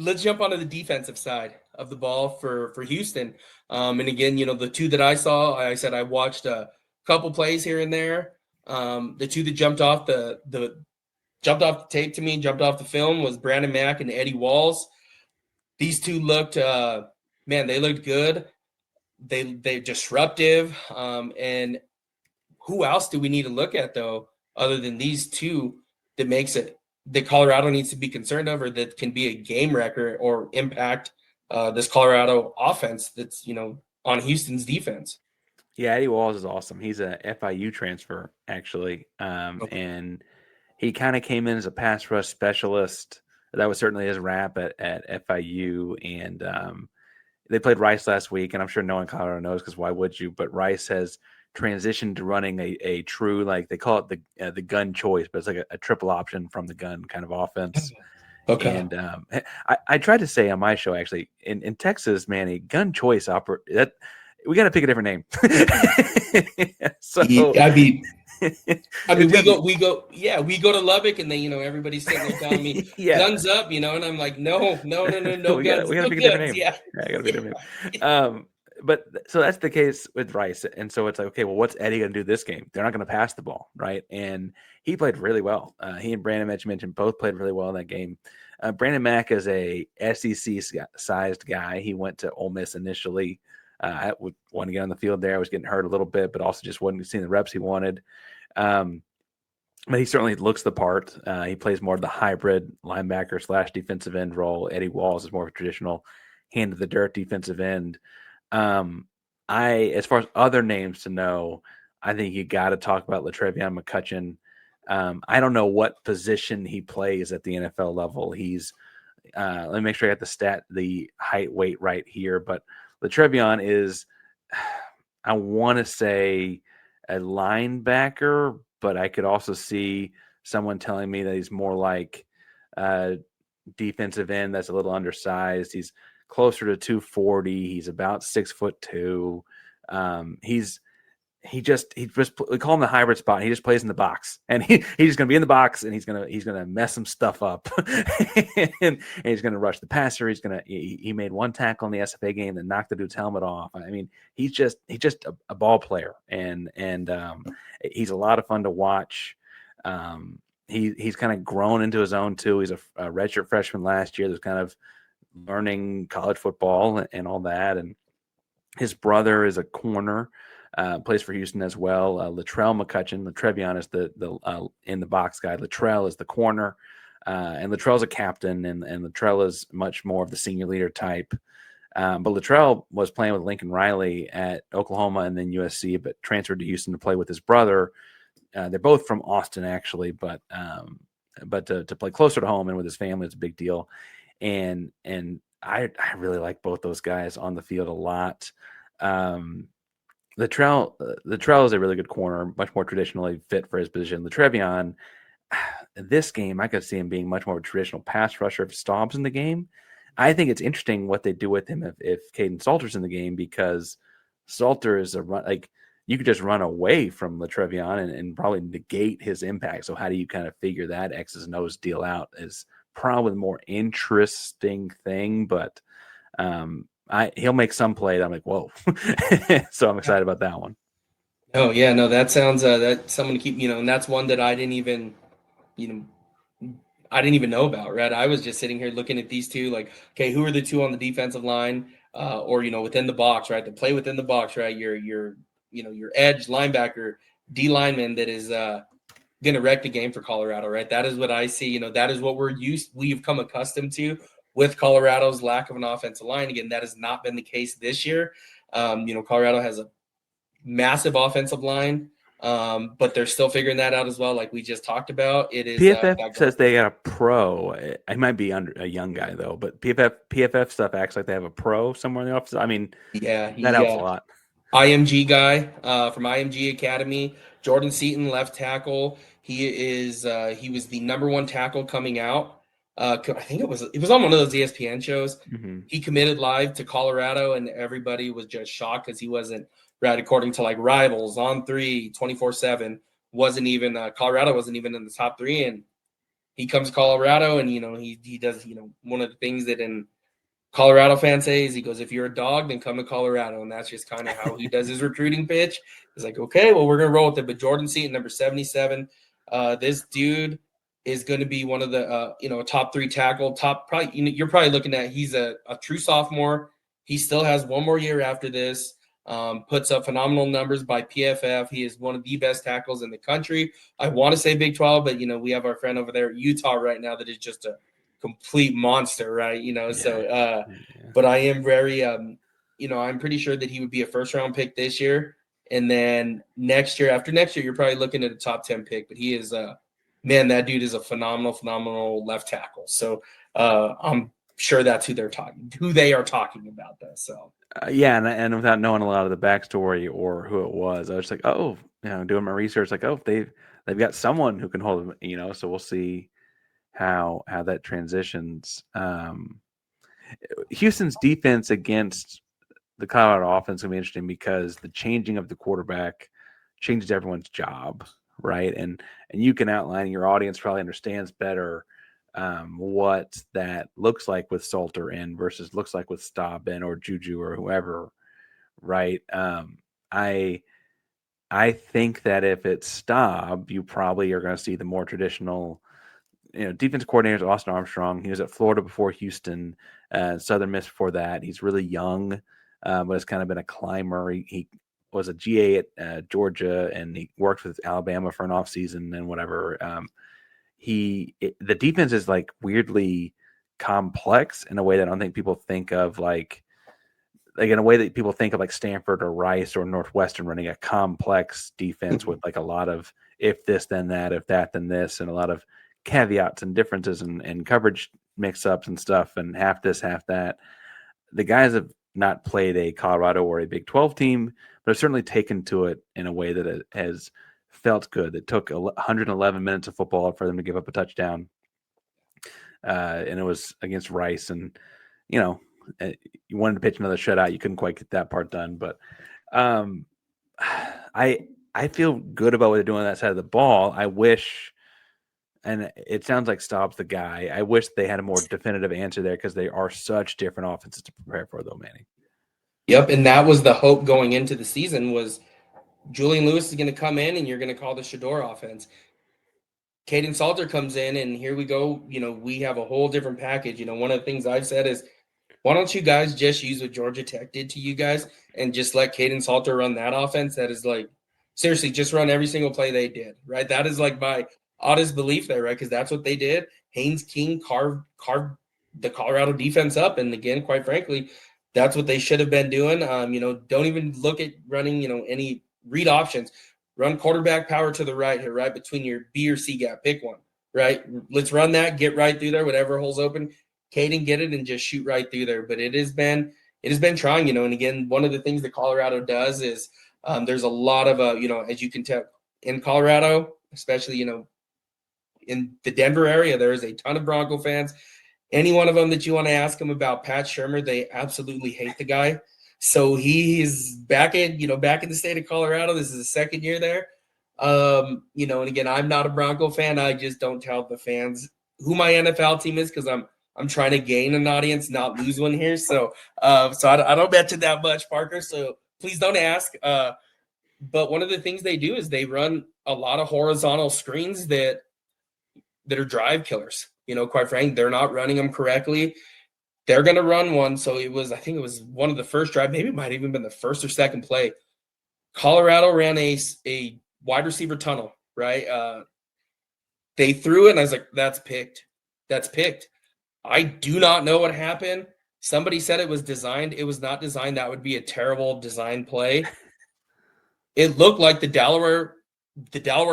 let's jump onto the defensive side of the ball for Houston. And again, the two that I saw, I said I watched a couple plays here and there. The two that jumped off the jumped off the tape to me, jumped off the film was Brandon Mack and Eddie Walls. These two looked, man, they looked good. They disruptive. And who else do we need to look at though, other than these two, that makes it that Colorado needs to be concerned of, or that can be a game wrecker or impact this Colorado offense that's on Houston's defense? Yeah, Eddie Walls is awesome. He's a FIU transfer actually, Okay. and he kind of came in as a pass rush specialist. That was certainly his rap at FIU, and they played Rice last week, and I'm sure no one in Colorado knows because why would you? But Rice has transitioned to running a true, like they call it the gun choice, but it's like a triple option from the gun kind of offense. Okay. And I tried to say on my show actually in Texas, man, a gun choice that we got to pick a different name. So I mean, it's we go to Lubbock, and then everybody's sitting there telling me yeah, guns up, and I'm like, no, we guns, gotta no pick a different guns, name. yeah, Yeah, I gotta pick a different name. But so that's the case with Rice, and so it's like, okay, well, what's Eddie gonna do this game? They're not gonna pass the ball, right? And he played really well. He and Brandon, as you mentioned, both played really well in that game. Brandon Mack is a SEC-sized guy. He went to Ole Miss initially. I would want to get on the field there. I was getting hurt a little bit, but also just wasn't seeing the reps he wanted. But he certainly looks the part. He plays more of the hybrid linebacker / defensive end role. Eddie Walls is more of a traditional hand to the dirt defensive end. As far as other names to know, I think you got to talk about LaTrevion McCutcheon. I don't know what position he plays at the NFL level. He's let me make sure I got the height, weight right here. But LaTrevion is, I want to say, a linebacker, but I could also see someone telling me that he's more like defensive end that's a little undersized. He's closer to 240. He's about 6'2". He just we call him the hybrid spot. He just plays in the box, and he's just gonna be in the box, and he's gonna mess some stuff up, and he's gonna rush the passer. He made one tackle in the SFA game that knocked the dude's helmet off. I mean, he's just a ball player, and he's a lot of fun to watch. He's kind of grown into his own too. He's a redshirt freshman last year. That's kind of learning college football and all that, and his brother is a corner. Plays for Houston as well. Latrell McCutcheon. LaTrevion is the in the box guy. Latrell is the corner, and Latrell's a captain, and Latrell is much more of the senior leader type. But Latrell was playing with Lincoln Riley at Oklahoma and then USC, but transferred to Houston to play with his brother. They're both from Austin, actually, but to play closer to home and with his family, it's a big deal. And I really like both those guys on the field a lot. Latrell is a really good corner, much more traditionally fit for his position. LaTrevion, this game, I could see him being much more of a traditional pass rusher if Staub's in the game. I think it's interesting what they do with him if Caden Salter's in the game, because Salter is a run, like you could just run away from LaTrevion and probably negate his impact. So how do you kind of figure that X's and O's deal out is probably the more interesting thing, but he'll make some play that I'm like, whoa. So I'm excited about that one. Oh yeah, no, that sounds that someone to keep, and that's one that you I didn't even know about, right? I was just sitting here looking at these two, like, okay, who are the two on the defensive line, or within the box, right? To play within the box, right? Your edge linebacker, D lineman that is going to wreck the game for Colorado, right? That is what I see. That is what we've come accustomed to with Colorado's lack of an offensive line. Again, that has not been the case this year. Colorado has a massive offensive line, but they're still figuring that out as well. Like we just talked about, it is PFF says they got a pro. I might be under a young guy though, but PFF stuff acts like they have a pro somewhere in the office. I mean, yeah, that helps a lot. IMG guy from IMG Academy, Jordan Seaton, left tackle. He was the number one tackle coming out. I think it was on one of those ESPN shows. Mm-hmm. He committed live to Colorado, and everybody was just shocked because he wasn't right, according to like Rivals, On3, 24/7. Wasn't even Colorado wasn't even in the top three, and he comes to Colorado, and he does one of the things that in Colorado fans say is he goes, if you're a dog, then come to Colorado. And that's just kind of how he does his recruiting pitch. It's like, okay, well, we're going to roll with it. But Jordan Seaton, number 77, this dude is going to be one of the, top 3 tackle, probably, you're probably looking at, he's a true sophomore. He still has one more year after this, puts up phenomenal numbers by PFF. He is one of the best tackles in the country. I want to say Big 12, but, we have our friend over there at Utah right now that is just a complete monster, right? But I am very I'm pretty sure that he would be a first round pick this year, and then after next year you're probably looking at a top 10 pick. But he is man, that dude is a phenomenal left tackle. So I'm sure that's who they are talking about, though. So and without knowing a lot of the backstory or who it was, I was like, oh, doing my research, like, oh, they've got someone who can hold him, so we'll see how that transitions. Houston's defense against the Colorado offense will be interesting because the changing of the quarterback changes everyone's job, right? And you can outline, your audience probably understands better what that looks like with Salter in versus looks like with Staub in or Juju or whoever, right? I think that if it's Staub, you probably are going to see the more traditional, defense coordinator, Austin Armstrong. He was at Florida before Houston, Southern Miss before that. He's really young, but has kind of been a climber. He was a GA at Georgia, and he worked with Alabama for an offseason and whatever. The defense is like weirdly complex in a way that I don't think people think of, like in a way that people think of like Stanford or Rice or Northwestern running a complex defense with like a lot of if this then that, if that then this, and a lot of caveats and differences and coverage mix-ups and stuff, and half this, half that. The guys have not played a Colorado or a Big 12 team, but have certainly taken to it in a way that it has felt good. It took 111 minutes of football for them to give up a touchdown, and it was against Rice. And you wanted to pitch another shutout, you couldn't quite get that part done. But I feel good about what they're doing on that side of the ball. I wish. And it sounds like Staub's the guy. I wish they had a more definitive answer there because they are such different offenses to prepare for, though, Manny. Yep, and that was the hope going into the season was Julian Lewis is going to come in and you're going to call the Shador offense. Caden Salter comes in and here we go. We have a whole different package. One of the things I've said is, why don't you guys just use what Georgia Tech did to you guys and just let Caden Salter run that offense? That is like, seriously, just run every single play they did, right? That is like my oddest belief there, right? Because that's what they did. Haynes King carved the Colorado defense up. And again, quite frankly, that's what they should have been doing. Don't even look at running, any read options. Run quarterback power to the right here, right between your B or C gap. Pick one, right? Let's run that, get right through there, whatever hole's open. Caden get it and just shoot right through there. But it has been trying, and again, one of the things that Colorado does is there's a lot of, as you can tell in Colorado, especially, in the Denver area, there is a ton of Bronco fans. Any one of them that you want to ask them about Pat Shurmur, they absolutely hate the guy. So he's back in the state of Colorado. This is his second year there. And again, I'm not a Bronco fan. I just don't tell the fans who my NFL team is because I'm trying to gain an audience, not lose one here. So I don't bet you that much, Parker. So please don't ask. But one of the things they do is they run a lot of horizontal screens that are drive killers. Quite frankly, they're not running them correctly. They're going to run one. So I think it was one of the first drive, maybe it might have even been the first or second play. Colorado ran a wide receiver tunnel, right? They threw it, and I was like, that's picked. That's picked. I do not know what happened. Somebody said it was designed. It was not designed. That would be a terrible design play. It looked like the Delaware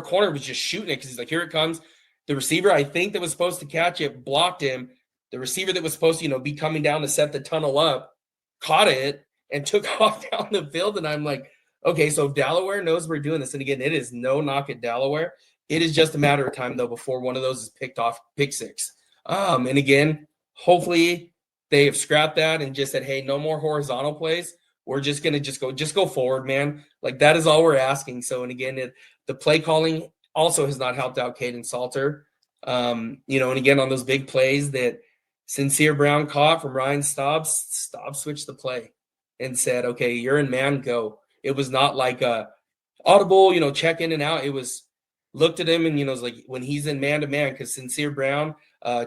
corner was just shooting it because he's like, here it comes. The receiver, I think, that was supposed to catch it, blocked him. The receiver that was supposed to, be coming down to set the tunnel up, caught it and took off down the field. And I'm like, okay, so if Delaware knows we're doing this, and again, it is no knock at Delaware. It is just a matter of time, though, before one of those is picked off, pick six. And again, hopefully they have scrapped that and just said, hey, no more horizontal plays. We're just going to go forward, man. Like, that is all we're asking. So, and again, the play calling also has not helped out Caden Salter. You know, and again on those big plays that Sincere Brown caught from Ryan Staub switched the play and said, "Okay, you're in man, go." It was not like a audible, you know, check in and out. It was looked at him and you know, it was like when he's in man to man because Sincere Brown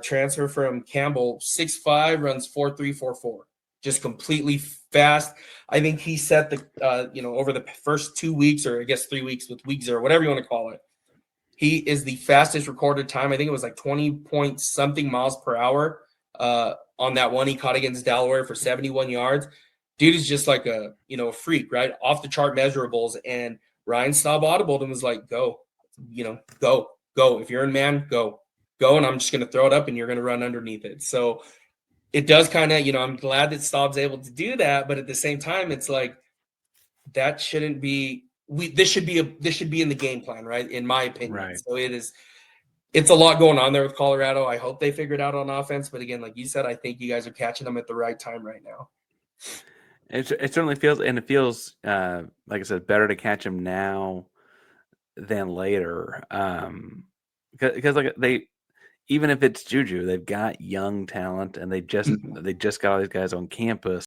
transfer from Campbell 6'5", runs 4.3, 4.4, just completely fast. I think he set the you know, over the first 2 weeks, or I guess 3 weeks with week zero, whatever you want to call it. He is the fastest recorded time. I think it was like 20 point something miles per hour on that one he caught against Delaware for 71 yards. Dude is just like a, you know, a freak, right? Off the chart measurables. And Ryan Staub audibled and was like, go, you know, go. If you're in man, go. And I'm just going to throw it up and you're going to run underneath it. So it does kind of, you know, I'm glad that Staub's able to do that. But at the same time, it's like, that shouldn't be, this should be in the game plan, right? In my opinion. Right. So it's a lot going on there with Colorado. I hope they figure it out on offense. But again, like you said, I think you guys are catching them at the right time right now. It certainly feels, and it feels, like I said, better to catch them now than later. Because like even if it's Juju, they've got young talent, and they just got all these guys on campus.